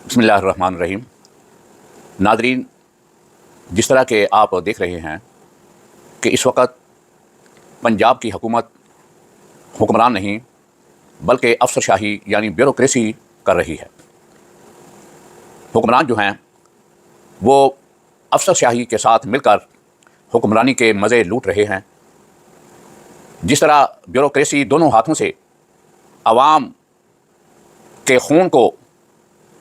بسم اللہ الرحمن الرحیم۔ ناظرین، جس طرح کہ آپ دیکھ رہے ہیں کہ اس وقت پنجاب کی حکومت حکمران نہیں بلکہ افسر شاہی یعنی بیوروکریسی کر رہی ہے۔ حکمران جو ہیں وہ افسر شاہی کے ساتھ مل کر حکمرانی کے مزے لوٹ رہے ہیں۔ جس طرح بیوروکریسی دونوں ہاتھوں سے عوام کے خون کو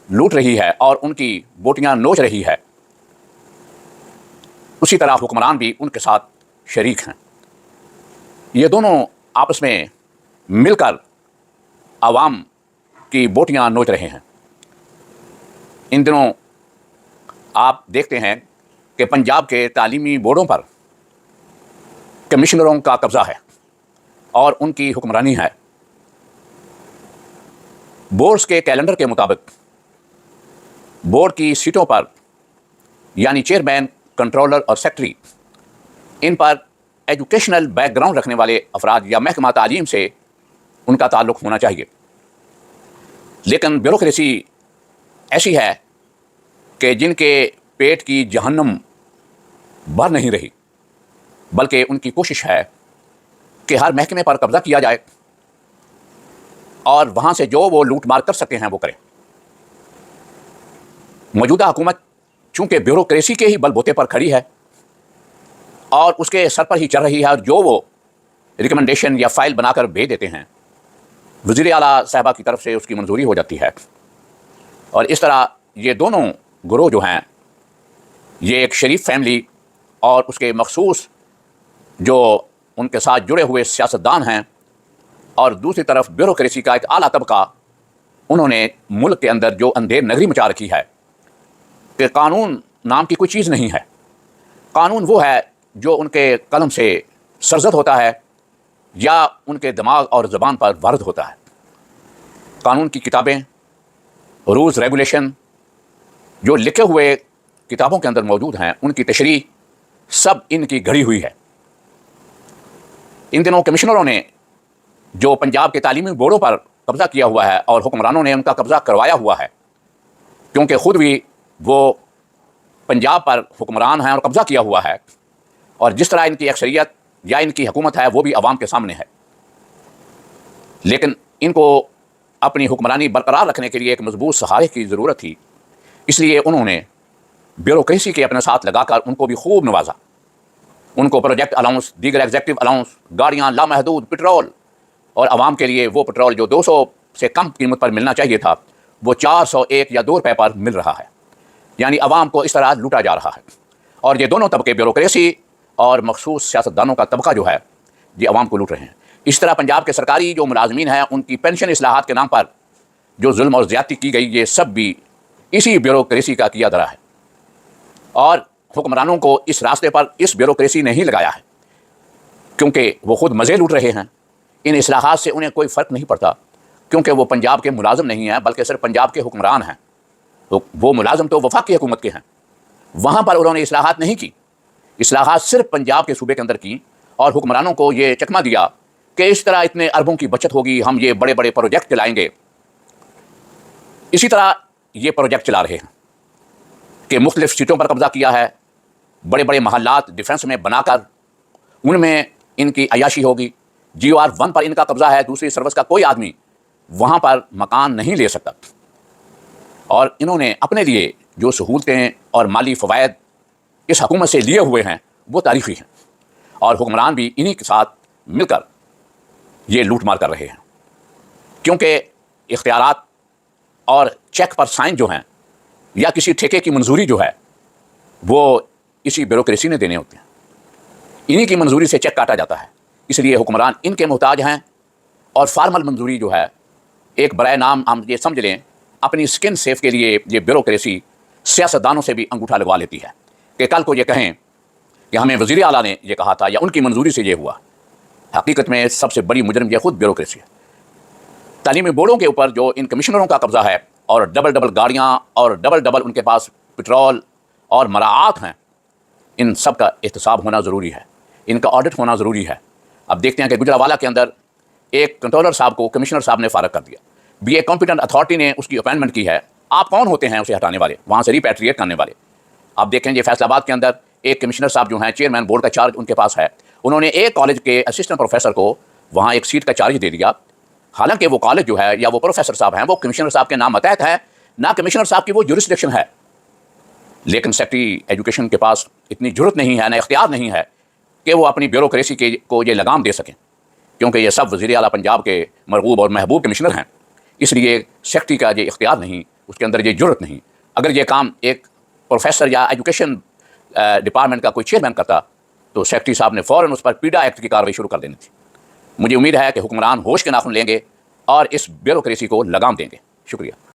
لوٹ رہی ہے اور ان کی بوٹیاں نوچ رہی ہے، اسی طرح حکمران بھی ان کے ساتھ شریک ہیں۔ یہ دونوں آپس میں مل کر عوام کی بوٹیاں نوچ رہے ہیں۔ ان دنوں آپ دیکھتے ہیں کہ پنجاب کے تعلیمی بورڈوں پر کمشنروں کا قبضہ ہے اور ان کی حکمرانی ہے۔ بورڈز کے کیلنڈر کے مطابق بورڈ کی سیٹوں پر یعنی چیئرمین، کنٹرولر اور سیکٹری، ان پر ایجوکیشنل بیک گراؤنڈ رکھنے والے افراد یا محکمہ تعلیم سے ان کا تعلق ہونا چاہیے۔ لیکن بیوروکریسی ایسی ہے کہ جن کے پیٹ کی جہنم بھر نہیں رہی، بلکہ ان کی کوشش ہے کہ ہر محکمے پر قبضہ کیا جائے اور وہاں سے جو وہ لوٹ مار کر سکتے ہیں وہ کریں۔ موجودہ حکومت چونکہ بیوروکریسی کے ہی بل بوتے پر کھڑی ہے اور اس کے سر پر ہی چل رہی ہے، اور جو وہ ریکمنڈیشن یا فائل بنا کر بھیج دیتے ہیں وزیر اعلیٰ صاحبہ کی طرف سے اس کی منظوری ہو جاتی ہے، اور اس طرح یہ دونوں گروہ جو ہیں، یہ ایک شریف فیملی اور اس کے مخصوص جو ان کے ساتھ جڑے ہوئے سیاستدان ہیں، اور دوسری طرف بیوروکریسی کا ایک اعلیٰ طبقہ، انہوں نے ملک کے اندر جو اندھیر نگری مچا رکھی ہے کہ قانون نام کی کوئی چیز نہیں ہے۔ قانون وہ ہے جو ان کے قلم سے سرزد ہوتا ہے یا ان کے دماغ اور زبان پر وارد ہوتا ہے۔ قانون کی کتابیں، رولز ریگولیشن جو لکھے ہوئے کتابوں کے اندر موجود ہیں، ان کی تشریح سب ان کی گھڑی ہوئی ہے۔ ان دنوں کمشنروں نے جو پنجاب کے تعلیمی بورڈوں پر قبضہ کیا ہوا ہے اور حکمرانوں نے ان کا قبضہ کروایا ہوا ہے، کیونکہ خود بھی وہ پنجاب پر حکمران ہیں اور قبضہ کیا ہوا ہے، اور جس طرح ان کی اکثریت یا ان کی حکومت ہے وہ بھی عوام کے سامنے ہے، لیکن ان کو اپنی حکمرانی برقرار رکھنے کے لیے ایک مضبوط سہارے کی ضرورت تھی۔ اس لیے انہوں نے بیوروکریسی کے اپنے ساتھ لگا کر ان کو بھی خوب نوازا۔ ان کو پروجیکٹ الاؤنس، دیگر ایگزیکٹو الاؤنس، گاڑیاں لامحدود، پٹرول، اور عوام کے لیے وہ پٹرول جو 200 سے کم قیمت پر ملنا چاہیے تھا وہ 401 یا 2 روپے پر مل رہا ہے۔ یعنی عوام کو اس طرح لوٹا جا رہا ہے، اور یہ دونوں طبقے بیوروکریسی اور مخصوص سیاستدانوں کا طبقہ جو ہے یہ عوام کو لوٹ رہے ہیں۔ اس طرح پنجاب کے سرکاری جو ملازمین ہیں ان کی پینشن اصلاحات کے نام پر جو ظلم اور زیادتی کی گئی، یہ سب بھی اسی بیوروکریسی کا کیا دھرا ہے، اور حکمرانوں کو اس راستے پر اس بیوروکریسی نے ہی لگایا ہے، کیونکہ وہ خود مزے لوٹ رہے ہیں۔ ان اصلاحات سے انہیں کوئی فرق نہیں پڑتا، کیونکہ وہ پنجاب کے ملازم نہیں ہیں بلکہ صرف پنجاب کے حکمران ہیں۔ وہ ملازم تو وفاقی حکومت کے ہیں، وہاں پر انہوں نے اصلاحات نہیں کی، اصلاحات صرف پنجاب کے صوبے کے اندر کی، اور حکمرانوں کو یہ چکمہ دیا کہ اس طرح اتنے اربوں کی بچت ہوگی، ہم یہ بڑے بڑے پروجیکٹ چلائیں گے۔ اسی طرح یہ پروجیکٹ چلا رہے ہیں کہ مختلف سیٹوں پر قبضہ کیا ہے، بڑے بڑے محلات ڈیفنس میں بنا کر ان میں ان کی عیاشی ہوگی۔ GOR1 پر ان کا قبضہ ہے، دوسری سروس کا کوئی آدمی وہاں پر مکان نہیں لے سکتا، اور انہوں نے اپنے لیے جو سہولتیں اور مالی فوائد اس حکومت سے لیے ہوئے ہیں وہ تاریخی ہیں، اور حکمران بھی انہی کے ساتھ مل کر یہ لوٹ مار کر رہے ہیں، کیونکہ اختیارات اور چیک پر سائن جو ہیں یا کسی ٹھیکے کی منظوری جو ہے وہ اسی بیوروکریسی نے دینے ہوتے ہیں، انہی کی منظوری سے چیک کاٹا جاتا ہے۔ اس لیے حکمران ان کے محتاج ہیں، اور فارمل منظوری جو ہے ایک برائے نام ہم یہ سمجھ لیں اپنی سکن سیف کے لیے یہ بیوروکریسی سیاستدانوں سے بھی انگوٹھا لگوا لیتی ہے کہ کل کو یہ کہیں کہ ہمیں وزیر اعلیٰ نے یہ کہا تھا یا ان کی منظوری سے یہ ہوا۔ حقیقت میں سب سے بڑی مجرم یہ خود بیوروکریسی ہے۔ تعلیمی بورڈوں کے اوپر جو ان کمشنروں کا قبضہ ہے، اور ڈبل ڈبل گاڑیاں اور ڈبل ڈبل ان کے پاس پٹرول اور مراعات ہیں، ان سب کا احتساب ہونا ضروری ہے، ان کا آڈٹ ہونا ضروری ہے۔ اب دیکھتے ہیں کہ گجرانوالہ کے اندر ایک کنٹرولر صاحب کو کمشنر صاحب نے فارغ کر دیا، بھی ایک کمپیٹنٹ اتھارٹی نے اس کی اپائنٹمنٹ کی ہے، آپ کون ہوتے ہیں اسے ہٹانے والے، وہاں سے ریپیٹریٹ کرنے والے؟ آپ دیکھیں یہ فیصل آباد کے اندر ایک کمشنر صاحب جو ہیں، چیئرمین بورڈ کا چارج ان کے پاس ہے، انہوں نے ایک کالج کے اسسٹنٹ پروفیسر کو وہاں ایک سیٹ کا چارج دے دیا، حالانکہ وہ کالج جو ہے یا وہ پروفیسر صاحب ہیں وہ کمشنر صاحب کے نام متحد ہے، نہ کمشنر صاحب کی وہ جورسڈکشن ہے۔ لیکن سیکٹری ایجوکیشن کے پاس اتنی جرت نہیں ہے، نہ اختیار نہیں ہے کہ وہ اپنی بیوروکریسی کو یہ لگام دے سکیں، کیونکہ یہ سب وزیر اعلیٰ پنجاب کے مرغوب اور محبوب کمشنر ہیں، اس لیے سیکٹری کا یہ اختیار نہیں، اس کے اندر یہ جرت نہیں۔ اگر یہ کام ایک پروفیسر یا ایجوکیشن ڈپارٹمنٹ کا کوئی چیئرمین کرتا تو سیکٹری صاحب نے فوراً اس پر پیڈا ایکٹ کی کارروائی شروع کر دینی تھی۔ مجھے امید ہے کہ حکمران ہوش کے ناخن لیں گے اور اس بیوروکریسی کو لگام دیں گے۔ شکریہ۔